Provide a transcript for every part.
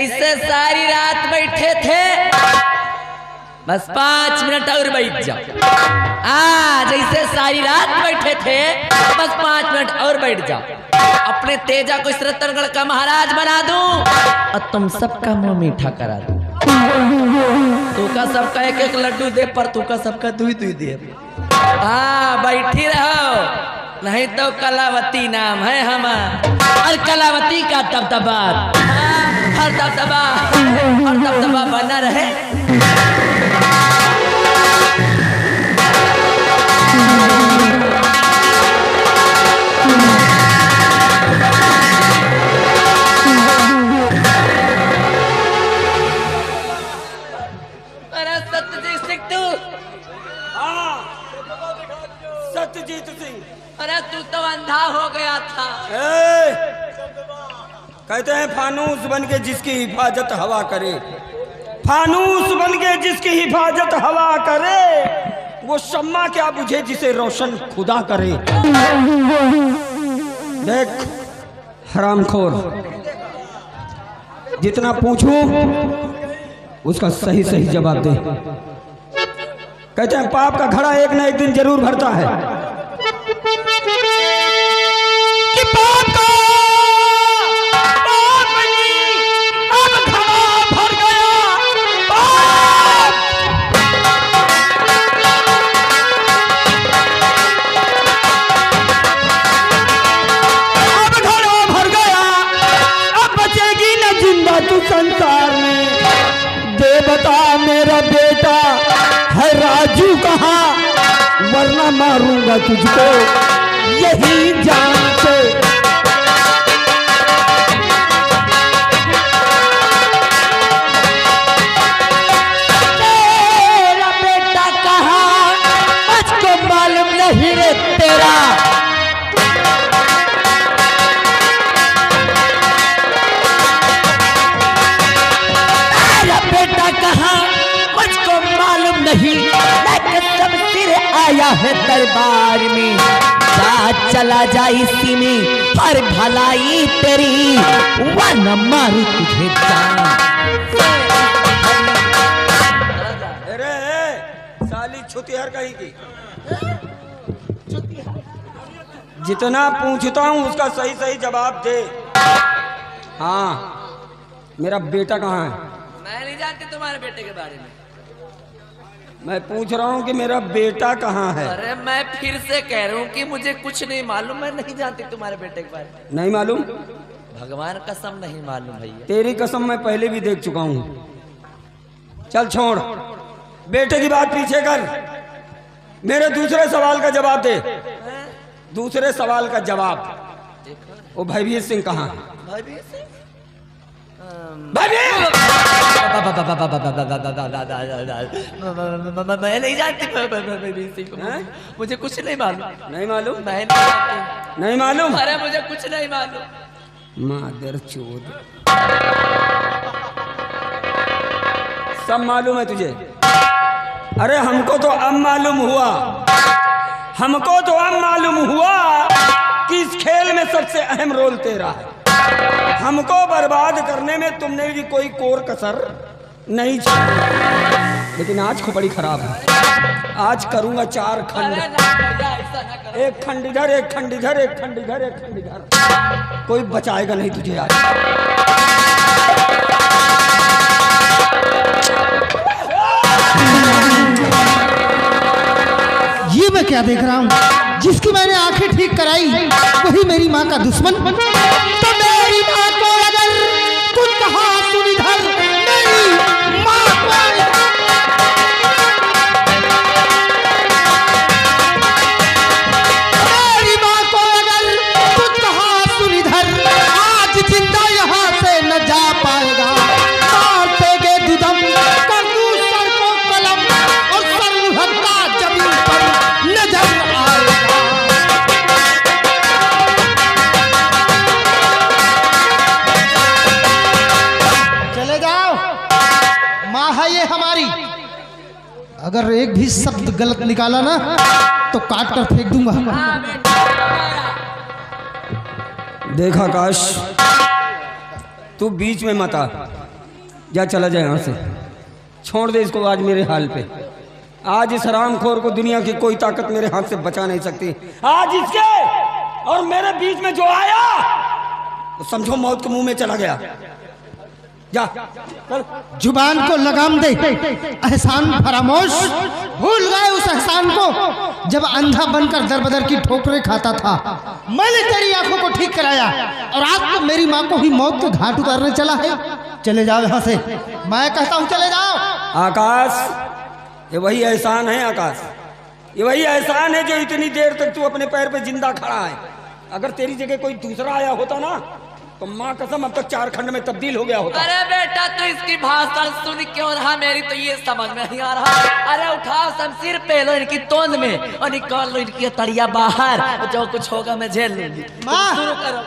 जैसे सारी रात बैठे थे बस 5 मिनट और बैठ जाओ। जैसे सारी रात बैठे थे बस 5 मिनट और बैठ जाओ। अपने तेजा को इस रतनगढ़ का महाराज बना दूं और तुम सबका मुंह मीठा करा दूं। तू का सबका एक एक लड्डू दे पर तू का सबका दुई दे। बैठी रहो नहीं तो कलावती नाम है हमारा और कलावती का दबदबा हर दबदबा बना रहे। सत्यजीत सिंह, अरे तू तो अंधा हो गया था। कहते हैं फानूस बन के जिसकी हिफाजत हवा करे, फानूस बन के जिसकी हिफाजत हवा करे, वो शम्मा क्या बुझे जिसे रोशन खुदा करे। देख हरामखोर, जितना पूछूं उसका सही सही जवाब दे। कहते हैं पाप का घड़ा एक न एक दिन जरूर भरता है। कि पाप का अब घड़ा भर गया, अब घड़ा भर गया, अब बचेगी न जिंदा तू संसार में। दे बता मेरा बेटा है राजू कहाँ, वरना मारूंगा तुझको यही जान से। तेरा बेटा कहाँ मुझको मालूम नहीं रे तेरा। तेरा बेटा कहाँ मुझको मालूम नहीं, लेकिन सब सिर आया है दरबार में। चला जा इसी में पर भलाई तेरी, वरना मारू तुझे जान। अरे साली छुतिहर कहीं की, जितना पूछता हूँ उसका सही सही जवाब दे। हाँ मेरा बेटा कहाँ है? मैं नहीं जानती तुम्हारे बेटे के बारे में। मैं पूछ रहा हूँ कि मेरा बेटा कहाँ है? अरे मैं फिर से कह रहा हूँ कि मुझे कुछ नहीं मालूम। मैं नहीं जानती तुम्हारे बेटे के बारे में। नहीं मालूम? भगवान कसम नहीं मालूम भैया। तेरी कसम मैं पहले भी देख चुका हूँ। चल छोड़, बेटे की बात पीछे कर, मेरे दूसरे सवाल का जवाब दे। दूसरे सवाल का जवाब। वो भयवीर सिंह कहाँ है? मैं नहीं जानती, मुझे कुछ नहीं मालूम। नहीं मालूम? मैं नहीं मालूम? अरे मुझे कुछ नहीं मालूम। मादर चोद, सब मालूम है तुझे? अरे हमको तो अब मालूम हुआ, हमको तो अब मालूम हुआ कि इस खेल में सबसे अहम रोल तेरा है। हमको बर्बाद करने में तुमने भी कोई कोर कसर नहीं छोड़ी। लेकिन आज खोपड़ी खराब है, आज करूंगा 4 खंड। एक खंड इधर, एक खंड इधर, एक खंड इधर, एक खंड इधर। कोई बचाएगा नहीं तुझे आज। ये मैं क्या देख रहा हूँ? जिसकी मैंने आंखें ठीक कराई वही मेरी माँ का दुश्मन। तो मेरी माँ को अगर कुछ कहा सुन इधर, मेरी माँ को अगर कुछ कहा सुन इधर, आज जिंदा यहाँ से न जा पाएगा। मारते गे दुदम कर दूं सर को कलम, और सर हत्ता जमीन पर नजर आएगा। चले जाओ, माँ है ये हमारी। अगर एक भी शब्द गलत निकाला ना तो काट कर फेंक दूंगा। देख आकाश, तू बीच में मत आ। जा चला जाए यहाँ से, छोड़ दे इसको आज मेरे हाल पे। आज इस हरामखोर को दुनिया की कोई ताकत मेरे हाथ से बचा नहीं सकती। आज इसके और मेरे बीच में जो आया तो समझो मौत के मुंह में चला गया। जा चल। जुबान को लगाम दे, एहसान फरामोश। भूल गए उस एहसान को जब अंधा बनकर दर बदर की ठोकरें खाता था। मैंने तेरी आंखों को ठीक कराया और आज तो मेरी माँ को ही मौत के घाट उतारने चला है। चले जाओ यहाँ से, मैं कहता हूँ चले जाओ। आकाश, ये वही एहसान है आकाश, ये वही एहसान है जो इतनी देर तक तू अपने पैर पे जिंदा खड़ा है। अगर तेरी जगह कोई दूसरा आया होता ना तो माँ कसम अब तक 4 खंड में तब्दील हो गया होता। अरे बेटा तू इसकी भाषण सुन क्यों रहा, मेरी तो ये समझ में नहीं आ रहा। अरे उठाओ शमशीर पहलो इनकी तोंद में और निकाल लो इनकी तड़िया बाहर, जो कुछ होगा मैं झेल लूंगी। माँ! शुरू करो।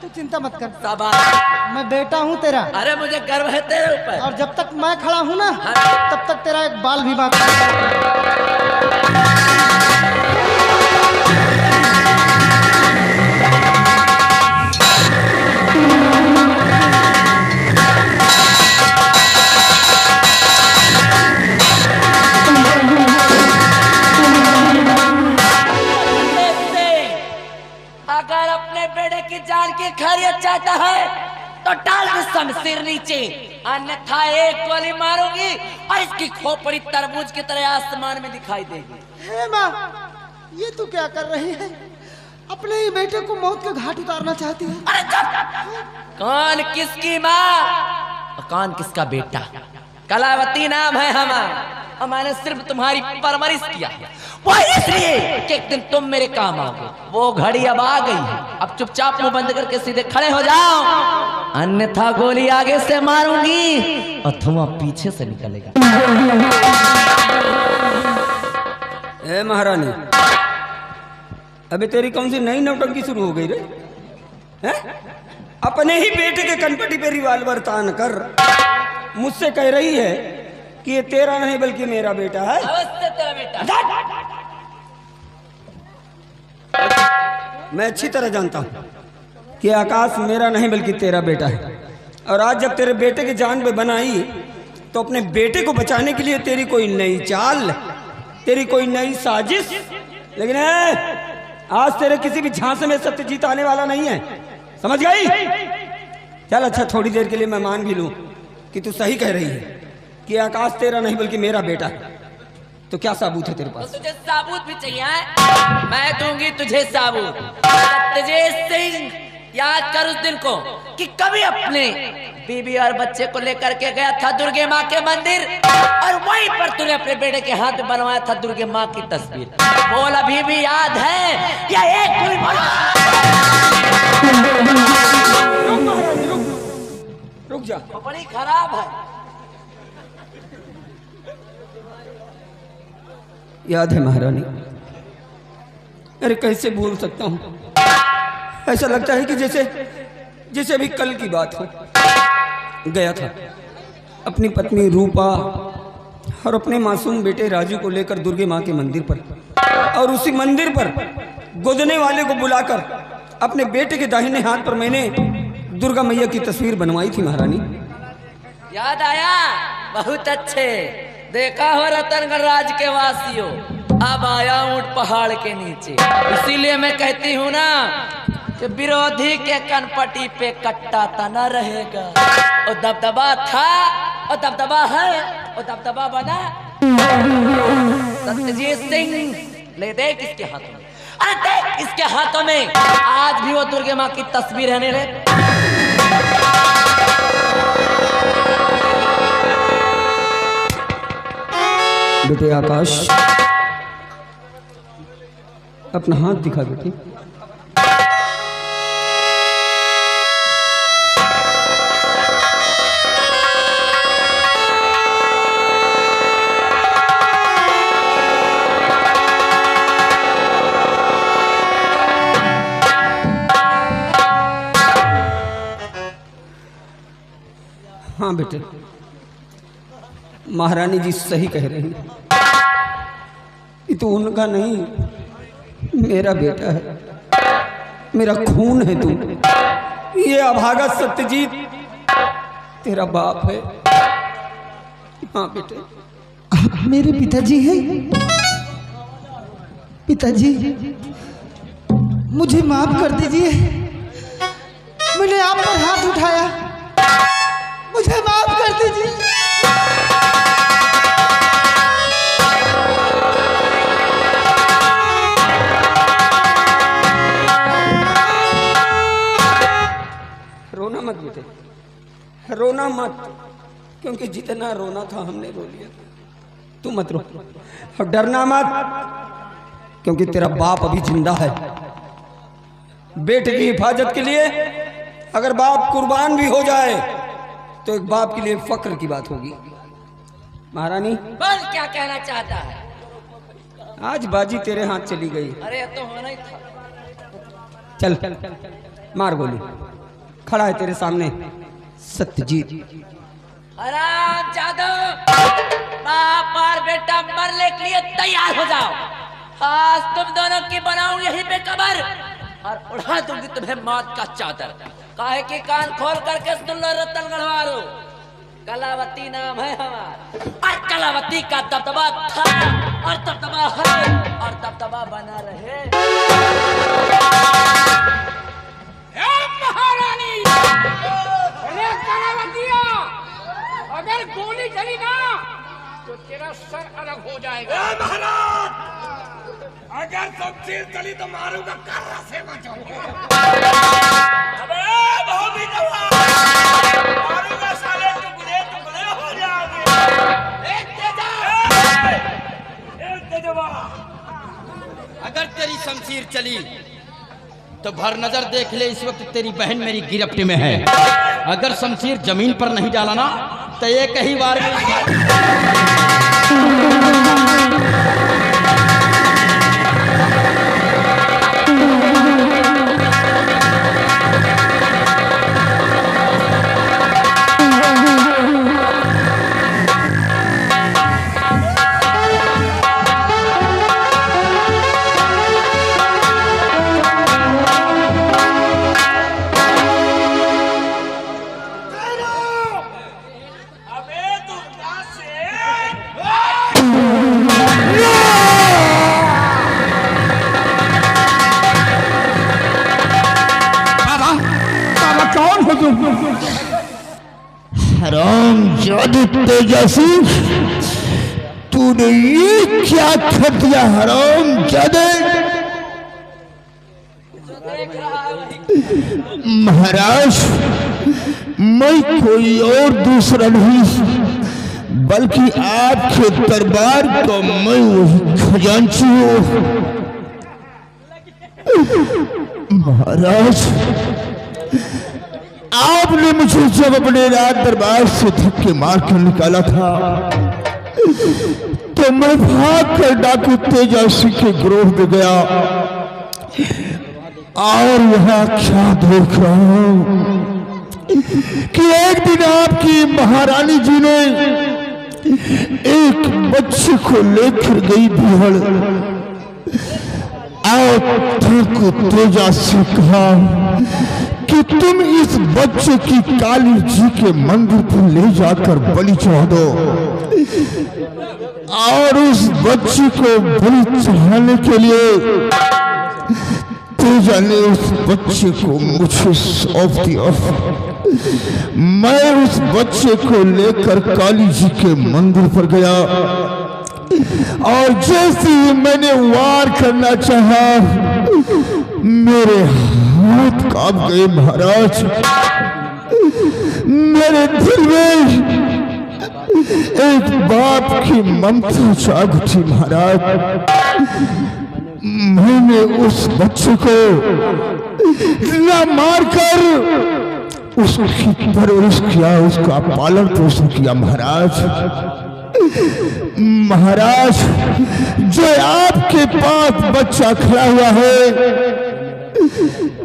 तू चिंता मत कर, शाबाश। मैं बेटा हूँ तेरा। अरे मुझे गर्व है तेरे ऊपर। और जब तक मैं खड़ा हूँ ना तब तक तेरा एक बाल भी बाकी अगर अपने बेटे की जान की खैरियत चाहता है तो डाल दे शमशीर नीचे, अन्यथा एक गोली मारूंगी और इसकी खोपड़ी तरबूज की तरह आसमान में दिखाई देगी। हे माँ, ये तू क्या कर रही है? अपने ही बेटे को मौत के घाट उतारना चाहती है? अरे चुप! कौन किसकी माँ और कौन किसका बेटा? कलावती नाम है हमारा, हमने सिर्फ तुम्हारी परवरिश किया है, वो इसलिए कि एक दिन तुम मेरे काम आओगे। वो घड़ी अब आ गई है, अब चुपचाप मुंह बंद करके सीधे खड़े हो जाओ, अन्यथा गोली आगे से मारूंगी और धुआं पीछे से निकलेगा। ए महारानी, अबे तेरी कौन सी नई नौटंकी शुरू हो गई रे? हैं? अपने ही बेटे के कनपटी पे रिवाल्वर तान कर मुझसे कह रही है कि ये तेरा नहीं बल्कि मेरा बेटा है। अवश्य तेरा बेटा। मैं अच्छी तरह जानता हूं कि आकाश मेरा नहीं बल्कि तेरा बेटा है, और आज जब तेरे बेटे की जान पे बनाई तो अपने बेटे को बचाने के लिए तेरी कोई नई चाल, तेरी कोई नई साजिश, लेकिन आज तेरे किसी भी झांसे में सत्यजीत आने वाला नहीं है, समझ गई? चल अच्छा, थोड़ी देर के लिए मैं मान भी लूं कि तू सही कह रही है कि आकाश तेरा नहीं बल्कि मेरा बेटा है, तो क्या साबूत है तेरे तो पास? तुझे साबूत भी चाहिए? मैं दूंगी तुझे साबूत। सत्यजीत सिंह, याद कर उस दिन को कि कभी अपने बीबी और बच्चे को लेकर के गया था दुर्गे माँ के मंदिर, और वहीं पर तूने अपने बेटे के हाथ में बनवाया था दुर्गे माँ की तस्वीर। बोल, अभी भी याद है या एक कोई बोला? रुक जा, वो बड़ी खराब है। याद है महारानी। अरे कैसे भूल सकता हूँ, ऐसा लगता है कि जैसे अभी कल की बात हो। गया था अपनी पत्नी रूपा और अपने मासूम बेटे राजू को लेकर दुर्गे माँ के मंदिर पर, और उसी मंदिर पर गोदने वाले को बुलाकर अपने बेटे के दाहिने हाथ पर मैंने दुर्गा मैया की तस्वीर बनवाई थी महारानी। याद आया? बहुत अच्छे। देखा हो रतनगढ़ राज के वासियों, अब आया ऊंट पहाड़ के नीचे। इसीलिए मैं कहती हूँ ना कि विरोधी के कनपटी पे कट्टा तना रहेगा। और दबदबा था और दबदबा है और दबदबा बना। सत्यजीत सिंह, ले देख इसके हाथों में, अरे देख इसके हाथों में आज भी वो दुर्गे माँ की तस्वीर है। रे बेटे आकाश, अपना हाथ दिखा बेटे। हाँ बेटे, महारानी जी सही कह रही है, ये तो उनका नहीं, मेरा बेटा है, मेरा खून है तू। ये अभागा सत्यजीत तेरा बाप है। हाँ बेटे। आप मेरे पिताजी हैं? पिताजी मुझे माफ कर दीजिए, मैंने आप पर हाथ उठाया, मुझे माफ कर दीजिए। रोना मत बेटे, रोना मत, क्योंकि जितना रोना था हमने रो लिया। तू मत रो और डरना मत, क्योंकि तेरा बाप अभी जिंदा है। बेटे की हिफाजत के लिए अगर बाप कुर्बान भी हो जाए तो एक बाप के लिए फक्र की बात होगी। महारानी बोल क्या कहना चाहता है? आज बाजी तेरे हाथ चली गई। अरे तो होना ही था। चल मार गोली। खड़ा है तेरे सामने सत्यजीत। हराम जादू, बाप और बेटा मरने के लिए तैयार हो जाओ। आज तुम दोनों की बनाऊं यहीं पे कब्र और उड़ा दूंगी तुम्हें मौत का चादर। काहे की कान खोल करके सुन लो रतन गढ़वारो, कलावती नाम है हमारा और कलावती का दबदबा था और दबदबा है और दबदबा बना रहे। महारानी, अरे कलावतिया, अगर गोली चली ना तो तेरा सर अलग हो जाएगा। महाराज, अगर शमशीर चली तो मारूंगा कर्रा से बचाऊंगा। अबे भौमी जवान, मारूंगा साले, टुकड़े हो जाओगे। एक तेजवा, अगर तेरी शमशीर चली तो भर नजर देख ले, इस वक्त तेरी बहन मेरी गिरफ्त में है। अगर शमशीर जमीन पर नहीं डाला ना तो एक ही बार में हराम जादू तेजस्वी, तूने ये क्या कर दिया? हराम जादे, महाराज मैं कोई और दूसरा नहीं बल्कि आपके दरबार का मैं वही खजांची हूँ। महाराज आपने मुझे जब अपने राज दरबार से धक्के मार कर निकाला था तो मैं भाग कर डाकू तेजस्वी के गिरोह में गया और यहाँ क्या देख रहा हूँ कि एक दिन आपकी महारानी जी ने एक बच्चे को लेकर गई बिहड़ और को तेजस्वी कहा कि तुम इस बच्चे की काली जी के मंदिर पर ले जाकर बलि चढ़ा दो और उस बच्चे को बलि चढ़ाने के लिए तेजा ने उस बच्चे को मुझे सौंप दिया। मैं उस बच्चे को लेकर काली जी के मंदिर पर गया और जैसे ही मैंने वार करना चाहा मेरे हाथ कांप गए। महाराज मेरे दिल में एक बाप की ममता जाग उठी। महाराज मैंने उस बच्चे को न मारकर उसकी परवरिश किया, उसका पालन पोषण किया। महाराज जो आपके पास बच्चा खड़ा हुआ है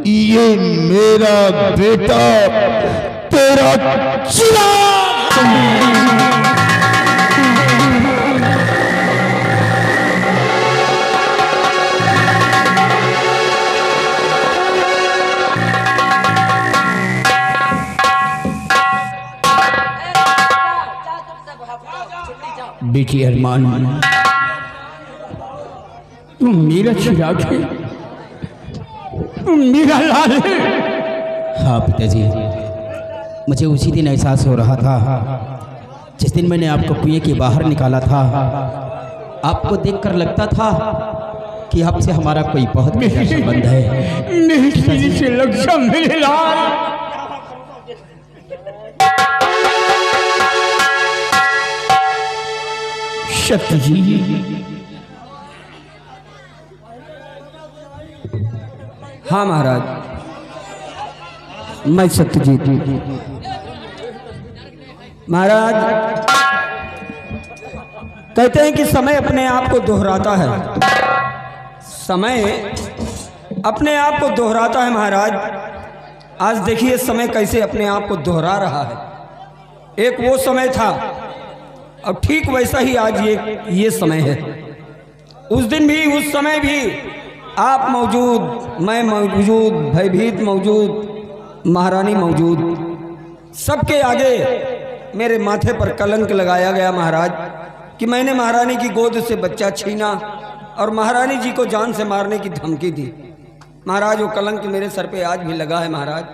ये मेरा बेटा तेरा चिराग। बेटी अरमान, तुम मेरा चिराग है, तुम मेरा लाल है। हाँ पिताजी, मुझे उसी दिन एहसास हो रहा था जिस दिन मैंने आपको कुएं के बाहर निकाला था। आपको देखकर लगता था कि आपसे हमारा कोई बहुत गहरा संबंध है। मेरे सीने से लग जा मेरे लाल। सत्यजीत, हाँ महाराज, मैं सत्यजीत। महाराज कहते हैं कि समय अपने आप को दोहराता है, समय अपने आप को दोहराता है। महाराज आज देखिए समय कैसे अपने आप को दोहरा रहा है। एक वो समय था और ठीक वैसा ही आज ये समय है। उस दिन भी, उस समय भी आप मौजूद, मैं मौजूद, भयभीत मौजूद, महारानी मौजूद। सबके आगे मेरे माथे पर कलंक लगाया गया महाराज कि मैंने महारानी की गोद से बच्चा छीना और महारानी जी को जान से मारने की धमकी दी। महाराज वो कलंक मेरे सर पे आज भी लगा है महाराज,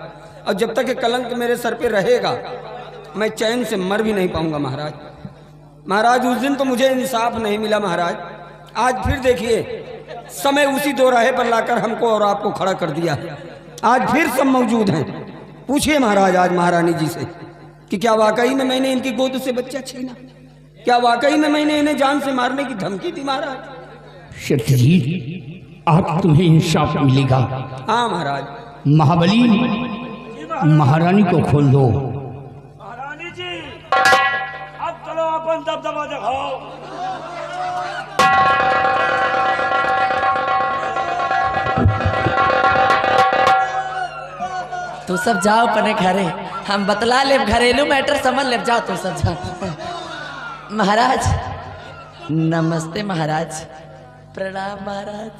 और जब तक ये कलंक मेरे सर पे रहेगा मैं चैन से मर भी नहीं पाऊंगा महाराज। महाराज उस दिन तो मुझे इंसाफ नहीं मिला महाराज। आज फिर देखिए समय उसी दो राहे पर लाकर हमको और आपको खड़ा कर दिया है। आज फिर सब मौजूद हैं। पूछिए महाराज आज महारानी जी से कि क्या वाकई में मैंने इनकी गोद से बच्चा छीना, क्या वाकई में मैंने इन्हें जान से मारने की धमकी दी महाराज। सत्यजीत, आज तुम्हें इंसाफ मिलेगा। हाँ महाराज। महाबली, महारानी को खोल दो। महारानी जी, अब चलो अपन दबदबा दिखाओ। तू सब जाओ अपने घरे, हम बतला ले, घरेलू मैटर समझ ले। जाओ तू सब जाओ। महाराज नमस्ते महाराज। प्रणाम महाराज।